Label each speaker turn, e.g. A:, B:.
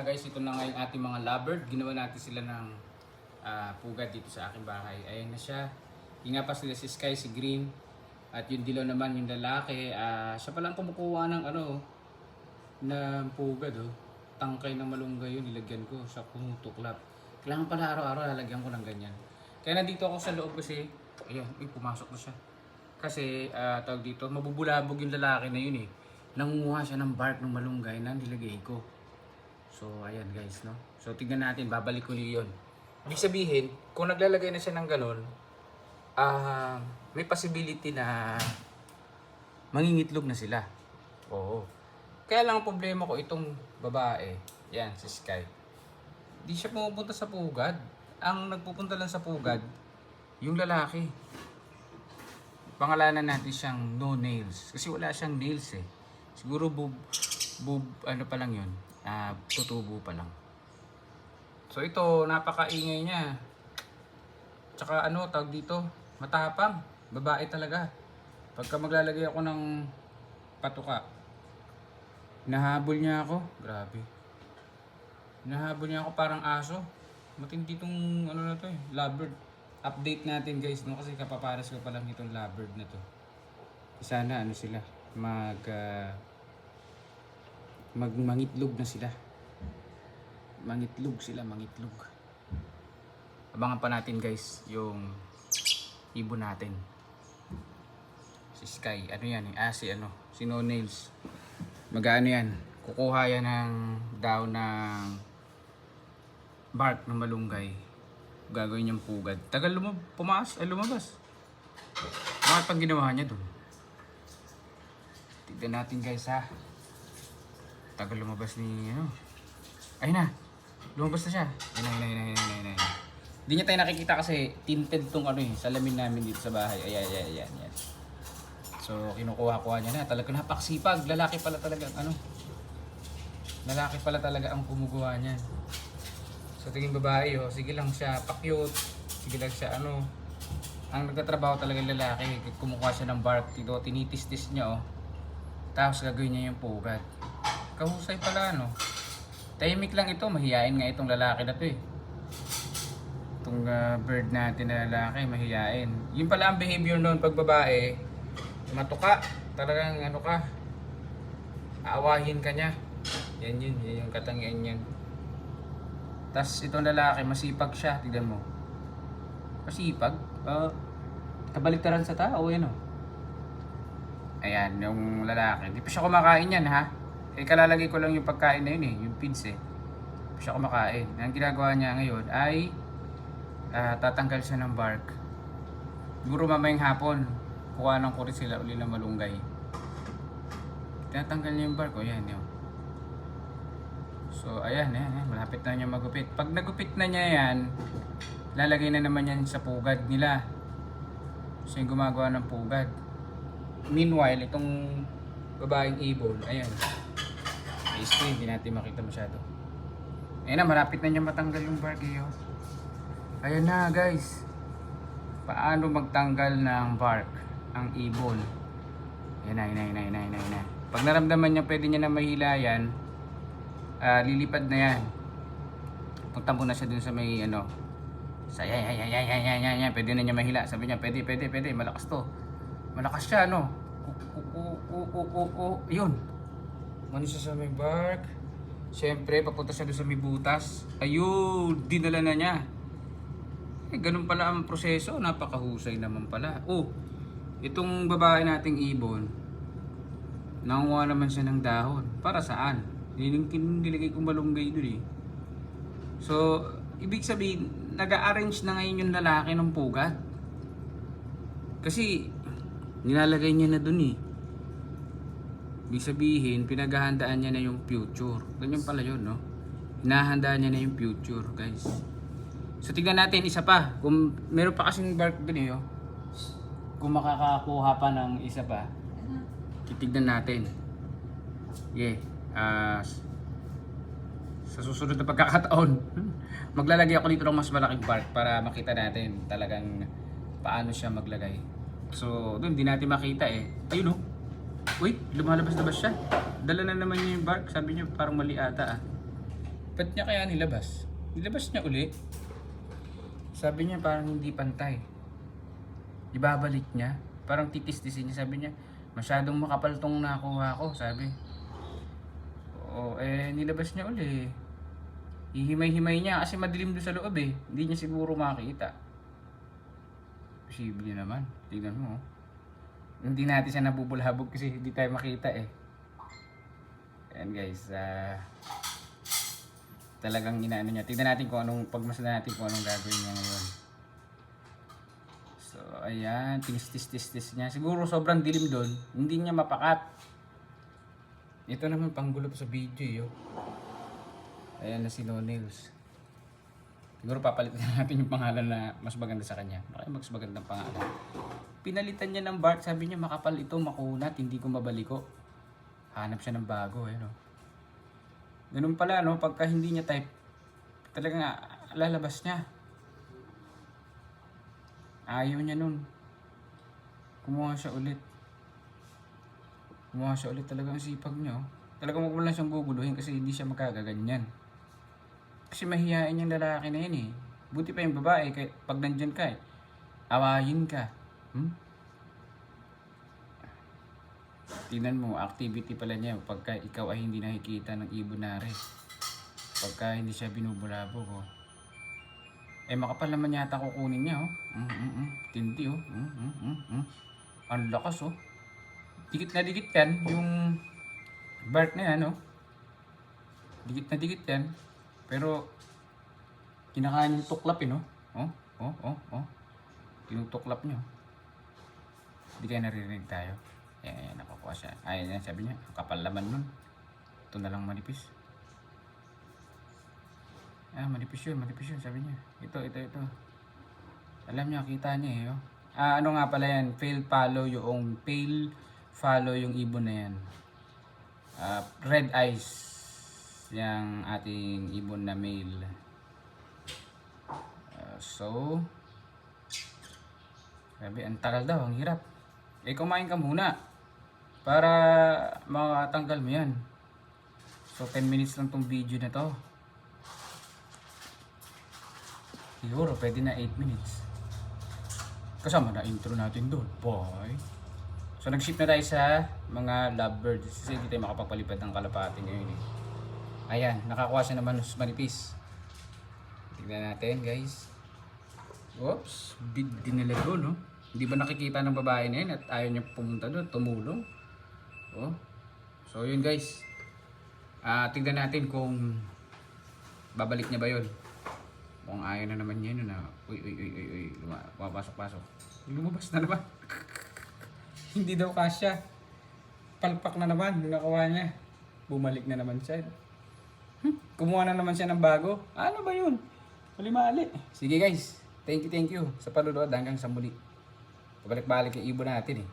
A: Guys, ito na nga yung ating mga lovebird. Ginawa natin sila ng pugad dito sa aking bahay. Ayan na siya. Yung nga pa sila si Sky, si Green. At yung dilaw naman, yung lalaki. Siya palang kumukuha ng ng pugad. Tangkay ng malunggay yun, nilagyan ko sa kumutuklap. Kailangan pala araw-araw lalagyan ko ng ganyan. Kaya nandito ako sa loob kasi, ayan, pumasok na siya. Kasi, tawag dito, mabubulabog yung lalaki na yun eh. Nangunguha siya ng bark ng malunggay na nilagay ko. So, ayan guys, no? So, tignan natin, babalik ko yun. Ibig sabihin, kung naglalagay na siya ng ganun, may possibility na mangingitlog na sila. Oo. Kaya lang ang problema ko, itong babae, yan, si Sky. Di siya pumupunta sa pugad. Ang nagpupunta lang sa pugad, yung lalaki. Pangalanan natin siyang no nails. Kasi wala siyang nails eh. Siguro ano pa lang yun. Tutubo pa lang. So ito, napakaingay niya. Tsaka tawag dito, matapang. Babae talaga. Pagka maglalagay ako ng patuka, nahabol niya ako. Grabe. Nahabol niya ako parang aso. Matindi tong na to eh, lovebird. Update natin guys, no? Kasi kapaparas ko pa lang itong lovebird na to. Sana sila, mangitlog na sila. Mangitlog. Abangan pa natin guys yung ibon natin. Si Sky, yan eh, si No Nails. Mag-ano yan, kukuha yan ng daw ng bark ng malunggay. Gagawin niyang pugad. Tagal lumabas. Bakit pang ginawa niya dun? Tignan natin guys ha. Tagal lumabas ni Ayun na. Lumabas na siya. Ayun. Hindi niya tayo nakikita kasi tinted tong salamin namin dito sa bahay. Ayan. So kinukuha niya na. Talaga napaksipag. Lalaki pala talaga ang gumugawa niyan. So tingin babae sige lang siya pa-cute. Sige lang siya ang nagtatrabaho talaga yung lalaki. Kumukuha siya ng bark dito. Tinitis-tis niya Tapos gagawin niya yung pugad. Kahusay pala Tahimik lang ito, mahihain nga itong lalaki na to eh. Itong bird natin na lalaki, mahihain. Yun pala ang behavior noon pag babae, matuka, talagang aawahin ka niya. Yan yung katangian niyan. Tapos itong lalaki, masipag siya, tignan mo. Masipag, kabaliktaran sa tao, Ayan, yung lalaki. Hindi pa siya kumakain yan ha. Kalalagay ko lang yung pagkain na yun yung feeds Hindi pa siya kumakain. Ang ginagawa niya ngayon ay tatanggal siya ng bark. Siguro mamayang hapon, kuha ng kurit sila uli ng malunggay. Tinatanggal niya yung bark. Yan. So ayan, malapit na niya magupit. Pag nagupit na niya yan, lalagay na naman yan sa pugad nila. So yung gumagawa ng pugad. Meanwhile, itong babaeng ibon, ayan. Screen, hindi natin makita masyado. Ayan na, malapit na niya matanggal yung bark Ayan na guys. Paano magtanggal ng bark ang ibon? Ayan na. Pag naramdaman niya pwede niya na mahila yan, lilipad na yan. Punta muna siya dun sa may yan. Pwede na niya mahila. Sabi niya, pwede. Malakas to. Malakas siya, Yun. Mano siya sa may bark. Siyempre, papunta siya doon sa may butas. Ayun, dinala na niya. Ganun pala ang proseso. Napakahusay naman pala. Itong babae nating ibon, nangunguha naman siya ng dahon. Para saan? Nilagay kong malunggay doon So, ibig sabihin, nag-a-arrange na ngayon yung lalaki ng pugad. Kasi, nilalagay niya na dun Ibig sabihin, pinaghahandaan niya na yung future. Ganyan pala yun, Hinahandaan niya na yung future, guys. So, tignan natin, isa pa. Kung meron pa kasing bark dun kung makakakuha pa ng isa pa, titignan natin. Sa susunod na pagkakataon, maglalagay ako dito ng mas malaking bark para makita natin talagang paano siya maglagay. So, doon di natin makita Ayun Uy, lumalabas na ba siya? Dala na naman niya yung bark. Sabi niyo parang mali ata Ba't niya kaya nilabas? Nilabas niya uli. Sabi niya parang hindi pantay. Ibabalik niya. Parang titis-tisin niya. Sabi niya, masyadong makapal tong nakuha ko. Sabi. Oo, nilabas niya uli. Hihimay-himay niya kasi madilim doon sa loob eh. Hindi niya siguro makita. Posible naman. Tingnan mo. Hindi natin siya nabubulhabog kasi hindi tayo makita eh. Ayan guys. Talagang inaano niya. Tingnan natin kung anong, pagmasdan natin kung anong gagawin niya ngayon. So, ayan. Tinis-tis-tis niya. Siguro sobrang dilim doon. Hindi niya mapakat. Ito naman panggulo sa video yo. Ayan na si No Nails. Siguro papalitan natin yung pangalan na mas maganda sa kanya. Baka mas magandang pangalan. Pinalitan niya ng Bart. Sabi niya makapal ito, makunat. Hindi ko mabaliko. Hanap siya ng bago. Eh, no? Ganun pala, no? Pagka hindi niya type, talagang lalabas niya. Ayaw niya nun. Kumuha siya ulit. Talagang sipag niya. Oh. Talagang wag mo lang siyang guguluhin kasi hindi siya magkagaganyan. Kasi mahihain yung lalaki na yun eh. Buti pa yung babae, kaya pag nandyan ka eh, awayin ka. Tingnan mo, activity pala niya pagka ikaw ay hindi nakikita ng ibonare. Pagka hindi siya binubulabog. Oh. Makapal naman yata kukunin niya. Oh. Tindi oh. Ang lakas oh. Dikit na dikit yan, yung Bart na yan, oh. Dikit na dikit yan. Pero, kinakain yung tuklap, no? Tinutuklap nyo. Hindi kayo naririnig tayo. Nakukuha siya. Ayan yan, sabi niya, kapal laman nun. Ito na lang manipis. Manipis yun, sabi niya. Ito. Alam niya, kita niya eh, oh. Ano nga pala yan, fail follow yung ibon na yan. Red eyes yung ating ibon na male. So sabi, ang tagal daw, ang hirap. Kumain ka muna para makatanggal mo yan. So 10 minutes lang tong video na to. Siguro pwede na 8 minutes. Kasama na intro natin doon. Bye. So nag-ship na tayo sa mga lovebirds kasi hindi tayo makapagpalipad ng kalapati ngayon eh. Ayan, nakakuha siya naman sa manipis. Tignan natin guys. Oops, big dinalago no. Hindi ba nakikita ng babae na yun at ayaw niya pumunta doon, tumulong. Oh. So yun guys. Tignan natin kung babalik niya ba yun. Kung ayaw na naman niya yun na uy, pasok. Lumabas na naman. Hindi daw kasya. Palpak na naman yung nakuha niya. Bumalik na naman siya. Kumuha na naman siya ng bago. Ano ba yun? Mali. Sige guys. Thank you sa panunood hanggang sa muli. Pabalik-balik yung ibon natin eh.